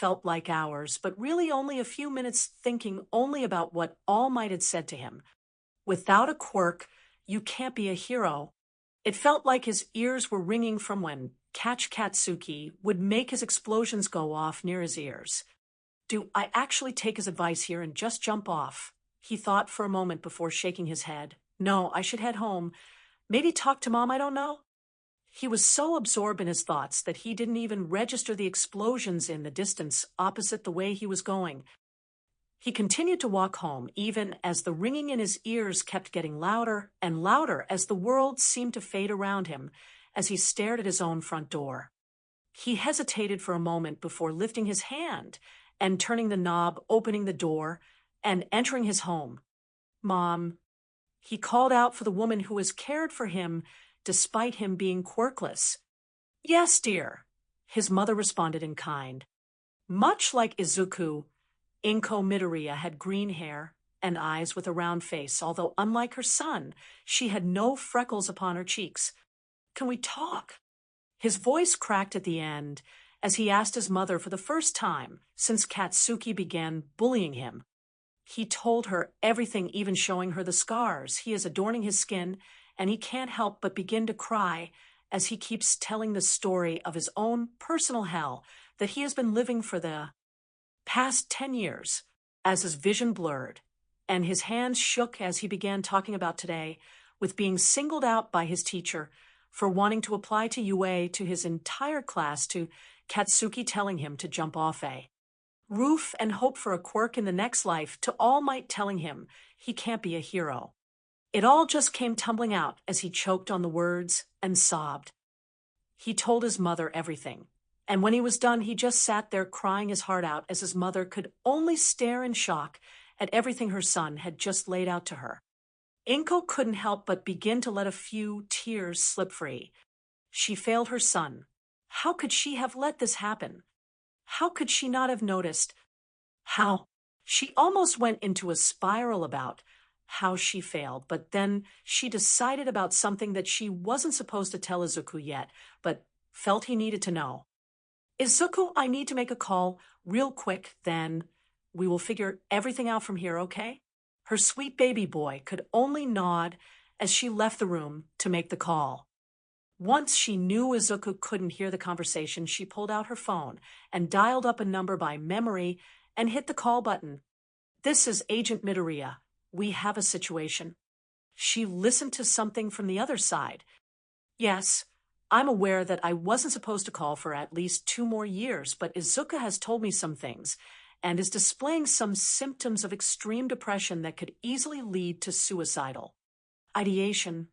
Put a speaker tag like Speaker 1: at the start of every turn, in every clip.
Speaker 1: felt like hours, but really only a few minutes thinking only about what All Might had said to him. Without a quirk, you can't be a hero. It felt like his ears were ringing from when Catch Katsuki would make his explosions go off near his ears. Do I actually take his advice here and just jump off? He thought for a moment before shaking his head. No, I should head home. Maybe talk to Mom, I don't know. He was so absorbed in his thoughts that he didn't even register the explosions in the distance opposite the way he was going. He continued to walk home, even as the ringing in his ears kept getting louder and louder as the world seemed to fade around him as he stared at his own front door. He hesitated for a moment before lifting his hand and turning the knob, opening the door, and entering his home. Mom. He called out for the woman who was cared for him despite him being quirkless. Yes, dear, his mother responded in kind. Much like Izuku, Inko Midoriya had green hair and eyes with a round face, although unlike her son, she had no freckles upon her cheeks. Can we talk? His voice cracked at the end as he asked his mother for the first time since Katsuki began bullying him. He told her everything, even showing her the scars he is adorning his skin, and he can't help but begin to cry as he keeps telling the story of his own personal hell that he has been living for the past 10 years as his vision blurred, and his hands shook as he began talking about today with being singled out by his teacher for wanting to apply to UA to his entire class, to Katsuki telling him to jump off a roof and hope for a quirk in the next life, to All Might telling him he can't be a hero. It all just came tumbling out as he choked on the words and sobbed. He told his mother everything, and when he was done, he just sat there crying his heart out as his mother could only stare in shock at everything her son had just laid out to her. Inko couldn't help but begin to let a few tears slip free. She failed her son. How could she have let this happen? How could she not have noticed? How? She almost went into a spiral about how she failed, but then she decided about something that she wasn't supposed to tell Izuku yet, but felt he needed to know. Izuku, I need to make a call real quick, then we will figure everything out from here, okay? Her sweet baby boy could only nod as she left the room to make the call. Once she knew Izuku couldn't hear the conversation, she pulled out her phone and dialed up a number by memory and hit the call button. This is Agent Midoriya. We have a situation. She listened to something from the other side. Yes, I'm aware that I wasn't supposed to call for at least 2 more years, but Izuku has told me some things and is displaying some symptoms of extreme depression that could easily lead to suicidal ideation.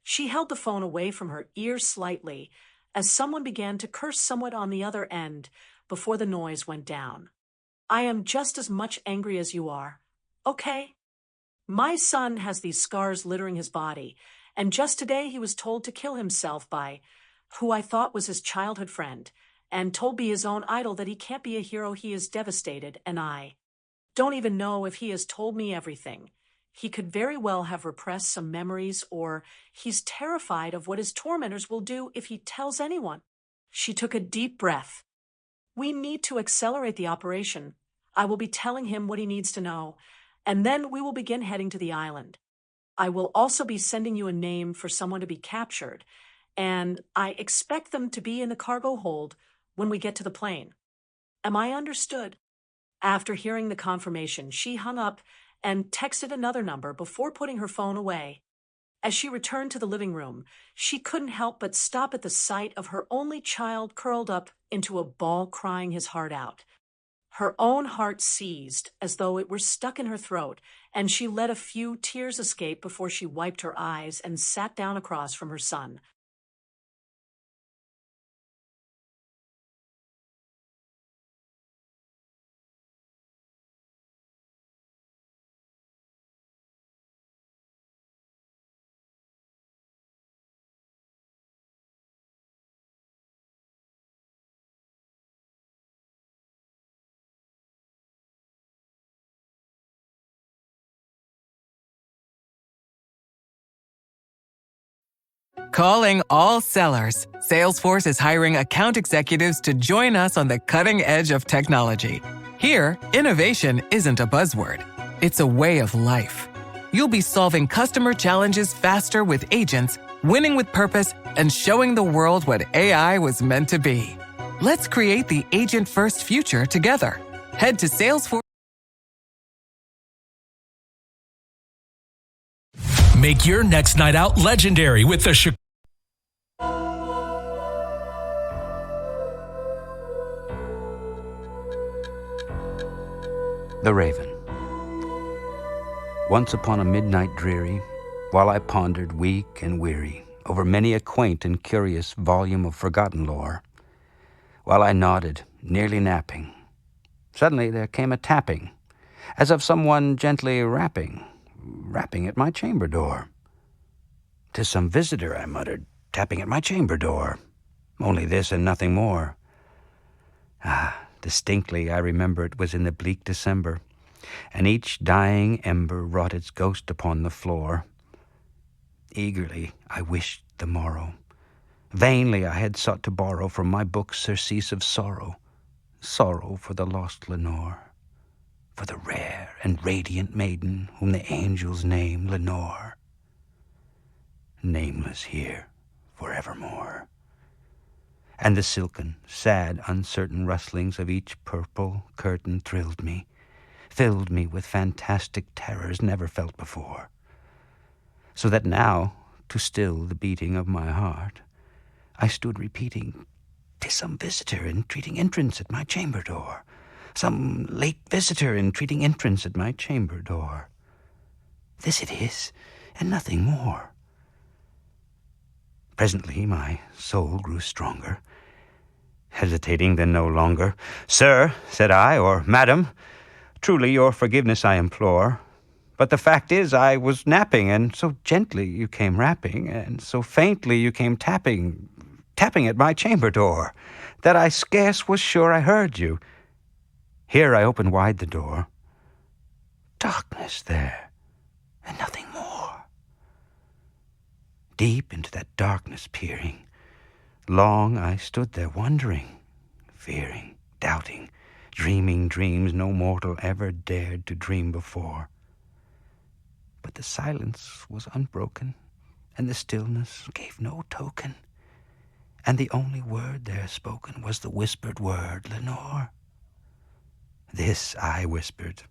Speaker 1: She held the phone away from her ear slightly as someone began to curse somewhat on the other end before the noise went down. I am just as much angry as you are. Okay? My son has these scars littering his body, and just today he was told to kill himself by who I thought was his childhood friend, and told by his own idol that he can't be a hero. He is devastated, and I don't even know if he has told me everything. He could very well have repressed some memories, or he's terrified of what his tormentors will do if he tells anyone. She took a deep breath. We need to accelerate the operation. I will be telling him what he needs to know, and then we will begin heading to the island. I will also be sending you a name for someone to be captured, and I expect them to be in the cargo hold when we get to the plane. Am I understood? After hearing the confirmation, she hung up and texted another number before putting her phone away. As she returned to the living room, she couldn't help but stop at the sight of her only child curled up into a ball crying his heart out. Her own heart seized as though it were stuck in her throat, and she let a few tears escape before she wiped her eyes and sat down across from her son.
Speaker 2: Calling all sellers. Salesforce is hiring account executives to join us on the cutting edge of technology. Here, innovation isn't a buzzword. It's a way of life. You'll be solving customer challenges faster with agents, winning with purpose, and showing the world what AI was meant to be. Let's create the agent-first future together. Head to Salesforce.
Speaker 3: Make your next night out legendary with the
Speaker 4: The Raven. Once upon a midnight dreary, while I pondered weak and weary over many a quaint and curious volume of forgotten lore, while I nodded, nearly napping, suddenly there came a tapping, as of someone gently rapping at my chamber door. "'Tis some visitor," I muttered, "tapping at my chamber door. Only this and nothing more." Distinctly I remember it was in the bleak December, and each dying ember wrought its ghost upon the floor. Eagerly I wished the morrow. Vainly I had sought to borrow from my book surcease of sorrow, sorrow for the lost Lenore, for the rare and radiant maiden whom the angels name Lenore, nameless here forevermore. And the silken, sad, uncertain rustlings of each purple curtain thrilled me, filled me with fantastic terrors never felt before. So that now, to still the beating of my heart, I stood repeating, "'Tis some visitor entreating entrance at my chamber door, some late visitor entreating entrance at my chamber door. This it is, and nothing more." Presently my soul grew stronger, hesitating then no longer. "Sir," said I, or "Madam, truly your forgiveness I implore. But the fact is I was napping, and so gently you came rapping, and so faintly you came tapping at my chamber door, that I scarce was sure I heard you." Here I opened wide the door. Darkness there, and nothing more. Deep into that darkness peering, long I stood there wondering, fearing, doubting, dreaming dreams no mortal ever dared to dream before. But the silence was unbroken, and the stillness gave no token, and the only word there spoken was the whispered word, "Lenore." This I whispered,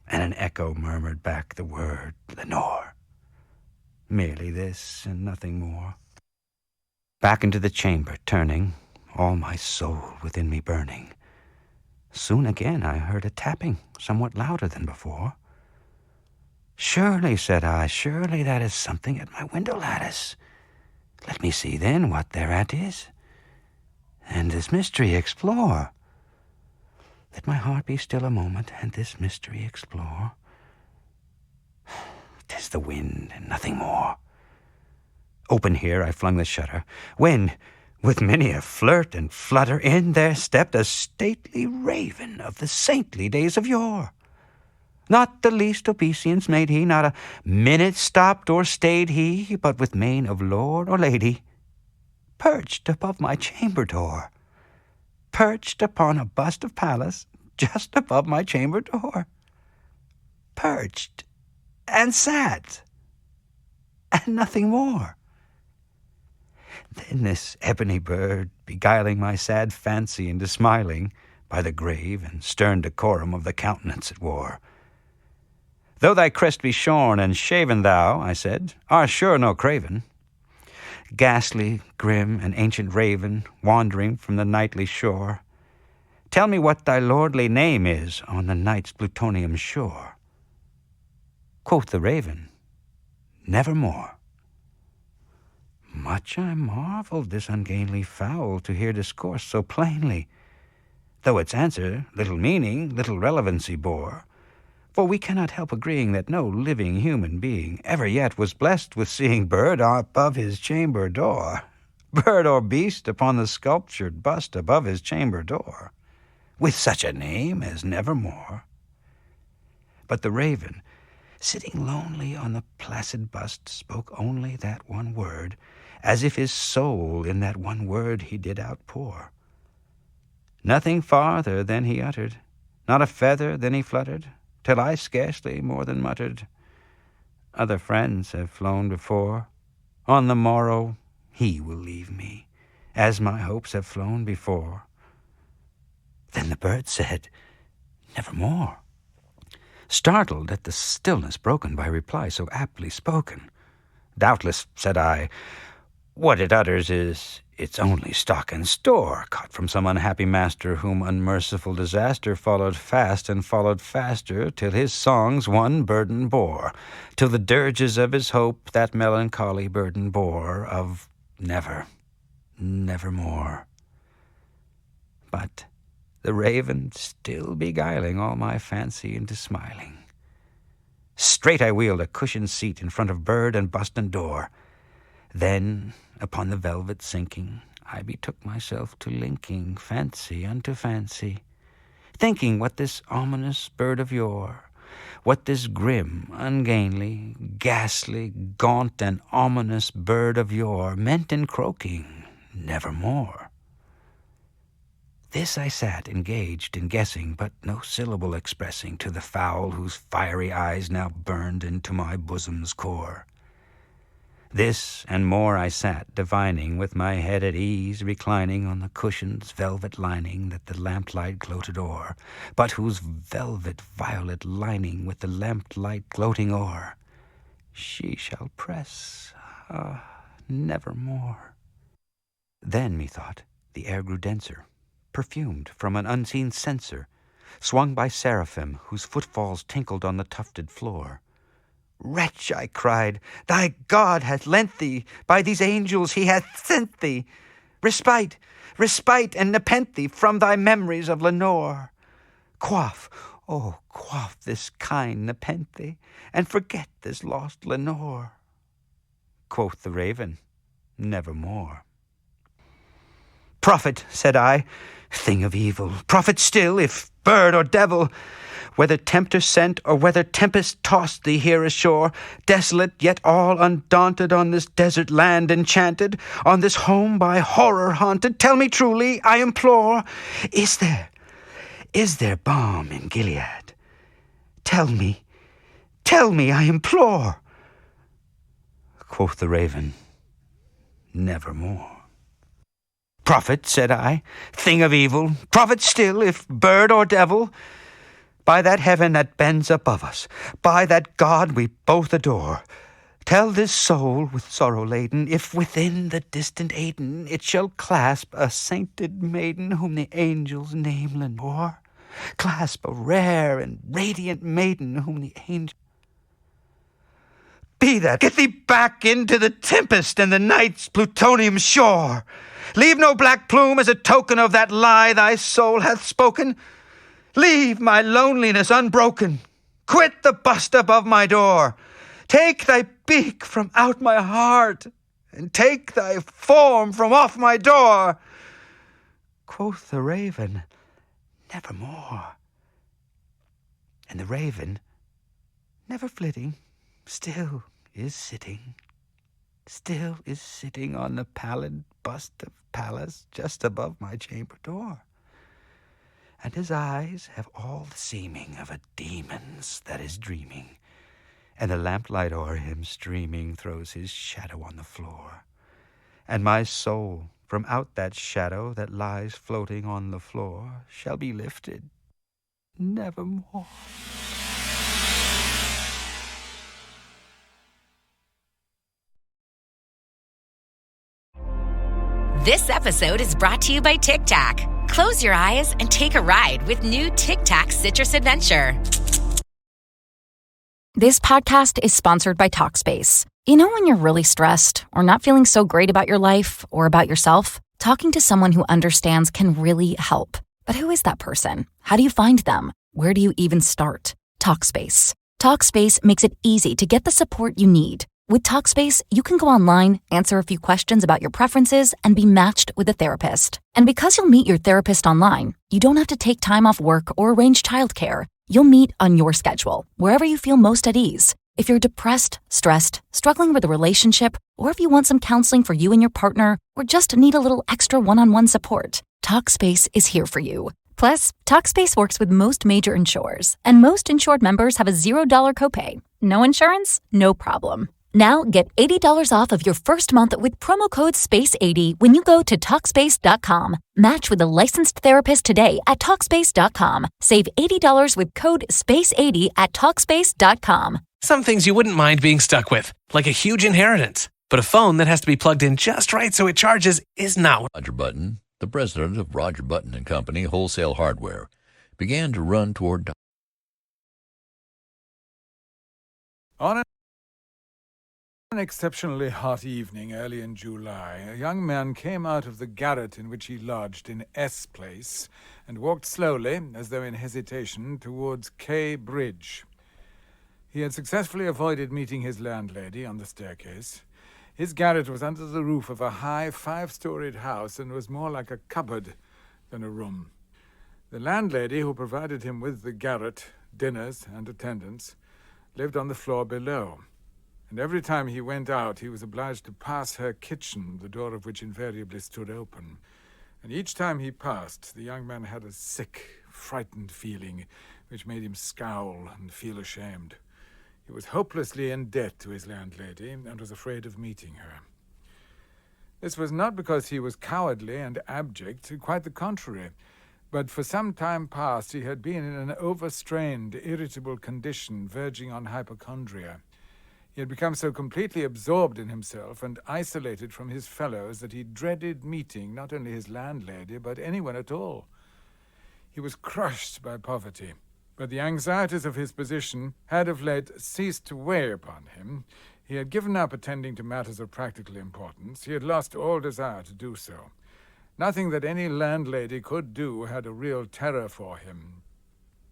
Speaker 4: and an echo murmured back the word, "Lenore." Merely this and nothing more. Back into the chamber turning, all my soul within me burning, soon again I heard a tapping, somewhat louder than before. "Surely," said I, "surely that is something at my window lattice. Let me see then what thereat is, and this mystery explore. Let my heart be still a moment, and this mystery explore. 'Tis the wind and nothing more." Open here I flung the shutter, when, with many a flirt and flutter, in there stepped a stately raven of the saintly days of yore. Not the least obeisance made he, not a minute stopped or stayed he, but with mane of lord or lady, perched above my chamber door, perched upon a bust of Pallas, just above my chamber door, perched and sat, and nothing more. Then this ebony bird, beguiling my sad fancy into smiling, by the grave and stern decorum of the countenance it wore, "Though thy crest be shorn and shaven, thou," I said, "art sure no craven. Ghastly, grim, and ancient raven, wandering from the nightly shore, tell me what thy lordly name is on the night's plutonium shore." Quoth the raven, "Nevermore." Much I marveled this ungainly fowl to hear discourse so plainly, though its answer little meaning, little relevancy bore. For we cannot help agreeing that no living human being ever yet was blessed with seeing bird above his chamber door, bird or beast upon the sculptured bust above his chamber door, with such a name as Nevermore. But the raven, sitting lonely on the placid bust, spoke only that one word, as if his soul in that one word he did outpour. Nothing farther than he uttered, not a feather than he fluttered, till I scarcely more than muttered, "Other friends have flown before. On the morrow he will leave me, as my hopes have flown before." Then the bird said, "Nevermore," startled at the stillness broken by reply so aptly spoken. "Doubtless," said I, "what it utters is its only stock and store, caught from some unhappy master whom unmerciful disaster followed fast and followed faster, till his songs one burden bore, till the dirges of his hope that melancholy burden bore of never, nevermore." But the raven still beguiling all my fancy into smiling, straight I wheeled a cushioned seat in front of bird and bust and door. Then, upon the velvet sinking, I betook myself to linking fancy unto fancy, thinking what this ominous bird of yore, what this grim, ungainly, ghastly, gaunt, and ominous bird of yore meant in croaking "Nevermore." This I sat engaged in guessing, but no syllable expressing to the fowl whose fiery eyes now burned into my bosom's core. This and more I sat divining, with my head at ease, reclining on the cushion's velvet lining that the lamplight gloated o'er, but whose velvet violet lining with the lamplight gloating o'er she shall press, nevermore. Then, methought, the air grew denser, perfumed from an unseen censer, swung by seraphim whose footfalls tinkled on the tufted floor. "Wretch," I cried, "thy God hath lent thee, by these angels he hath sent thee, respite, respite and nepenthe from thy memories of Lenore. Quaff, oh, quaff this kind nepenthe, and forget this lost Lenore." Quoth the raven, "Nevermore." "Prophet," said I, "thing of evil, prophet still, if bird or devil, whether tempter sent or whether tempest tossed thee here ashore, desolate yet all undaunted on this desert land enchanted, on this home by horror haunted, tell me truly, I implore, is there balm in Gilead? Tell me, I implore." Quoth the raven, "Nevermore." "Prophet," said I, "thing of evil, prophet still, if bird or devil, by that heaven that bends above us, by that God we both adore, tell this soul with sorrow laden, if within the distant Aidenn it shall clasp a sainted maiden whom the angels name Lenore, clasp a rare and radiant maiden whom the angels... Be that, get thee back into the tempest and the night's plutonium shore. Leave no black plume as a token of that lie thy soul hath spoken. Leave my loneliness unbroken. Quit the bust above my door. Take thy beak from out my heart, and take thy form from off my door." Quoth the raven, "Nevermore." And the raven, never flitting, still is sitting on the pallid bust of Pallas just above my chamber door. And his eyes have all the seeming of a demon's that is dreaming, and the lamplight o'er him streaming throws his shadow on the floor. And my soul from out that shadow that lies floating on the floor shall be lifted nevermore.
Speaker 5: This episode is brought to you by Tic Tac. Close your eyes and take a ride with new Tic Tac Citrus Adventure.
Speaker 6: This podcast is sponsored by Talkspace. You know when you're really stressed or not feeling so great about your life or about yourself? Talking to someone who understands can really help. But who is that person? How do you find them? Where do you even start? Talkspace. Talkspace makes it easy to get the support you need. With Talkspace, you can go online, answer a few questions about your preferences, and be matched with a therapist. And because you'll meet your therapist online, you don't have to take time off work or arrange childcare. You'll meet on your schedule, wherever you feel most at ease. If you're depressed, stressed, struggling with a relationship, or if you want some counseling for you and your partner, or just need a little extra one-on-one support, Talkspace is here for you. Plus, Talkspace works with most major insurers, and most insured members have a $0 copay. No insurance? No problem. Now get $80 off of your first month with promo code SPACE80 when you go to Talkspace.com. Match with a licensed therapist today at Talkspace.com. Save $80 with code SPACE80 at Talkspace.com.
Speaker 3: Some things you wouldn't mind being stuck with, like a huge inheritance. But a phone that has to be plugged in just right so it charges is not.
Speaker 7: Roger Button, the president of Roger Button and Company Wholesale Hardware, began to run toward...
Speaker 8: On an exceptionally hot evening early in July, a young man came out of the garret in which he lodged in S Place and walked slowly, as though in hesitation, towards K Bridge. He had successfully avoided meeting his landlady on the staircase. His garret was under the roof of a high 5-storied house and was more like a cupboard than a room. The landlady, who provided him with the garret, dinners, and attendance, lived on the floor below, and every time he went out he was obliged to pass her kitchen, the door of which invariably stood open. And each time he passed, the young man had a sick, frightened feeling which made him scowl and feel ashamed. He was hopelessly in debt to his landlady and was afraid of meeting her. This was not because he was cowardly and abject, quite the contrary, but for some time past he had been in an overstrained, irritable condition verging on hypochondria. He had become so completely absorbed in himself and isolated from his fellows that he dreaded meeting not only his landlady, but anyone at all. He was crushed by poverty, but the anxieties of his position had of late ceased to weigh upon him. He had given up attending to matters of practical importance. He had lost all desire to do so. Nothing that any landlady could do had a real terror for him.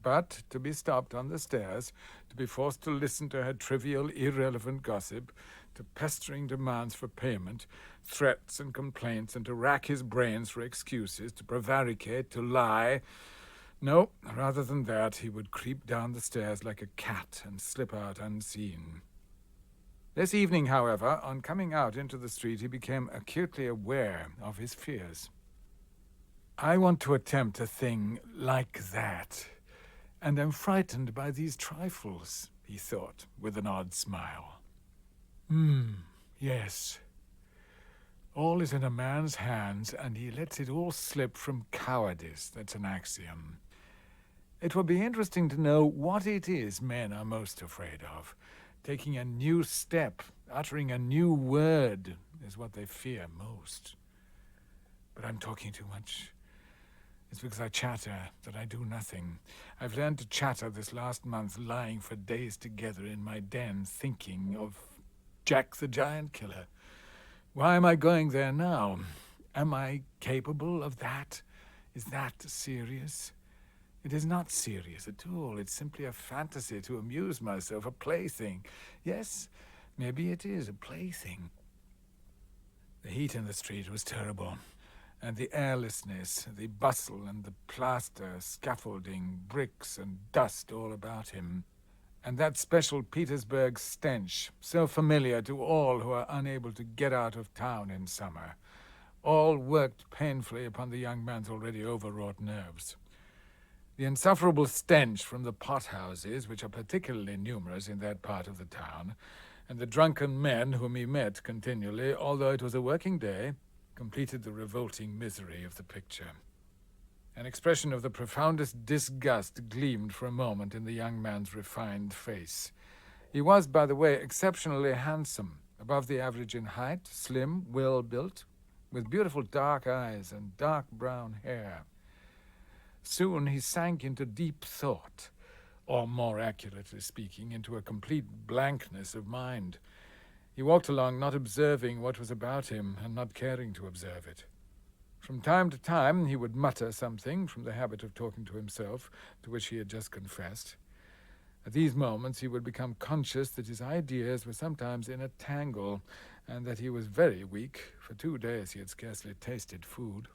Speaker 8: But to be stopped on the stairs, to be forced to listen to her trivial, irrelevant gossip, to pestering demands for payment, threats and complaints, and to rack his brains for excuses, to prevaricate, to lie... No, rather than that, he would creep down the stairs like a cat and slip out unseen. This evening, however, on coming out into the street, he became acutely aware of his fears. I want to attempt a thing like that, and am frightened by these trifles, he thought, with an odd smile. Yes. All is in a man's hands, and he lets it all slip from cowardice. That's an axiom. It will be interesting to know what it is men are most afraid of. Taking a new step, uttering a new word, is what they fear most. But I'm talking too much. It's because I chatter that I do nothing. I've learned to chatter this last month, lying for days together in my den, thinking of Jack the Giant Killer. Why am I going there now? Am I capable of that? Is that serious? It is not serious at all. It's simply a fantasy to amuse myself, a plaything. Yes, maybe it is a plaything. The heat in the street was terrible, and the airlessness, the bustle and the plaster, scaffolding, bricks and dust all about him. And that special Petersburg stench, so familiar to all who are unable to get out of town in summer, all worked painfully upon the young man's already overwrought nerves. The insufferable stench from the pothouses, which are particularly numerous in that part of the town, and the drunken men whom he met continually, although it was a working day, completed the revolting misery of the picture. An expression of the profoundest disgust gleamed for a moment in the young man's refined face. He was, by the way, exceptionally handsome, above the average in height, slim, well-built, with beautiful dark eyes and dark brown hair. Soon he sank into deep thought, or more accurately speaking, into a complete blankness of mind. He walked along not observing what was about him and not caring to observe it. From time to time he would mutter something from the habit of talking to himself, to which he had just confessed. At these moments he would become conscious that his ideas were sometimes in a tangle, and that he was very weak. For 2 days he had scarcely tasted food.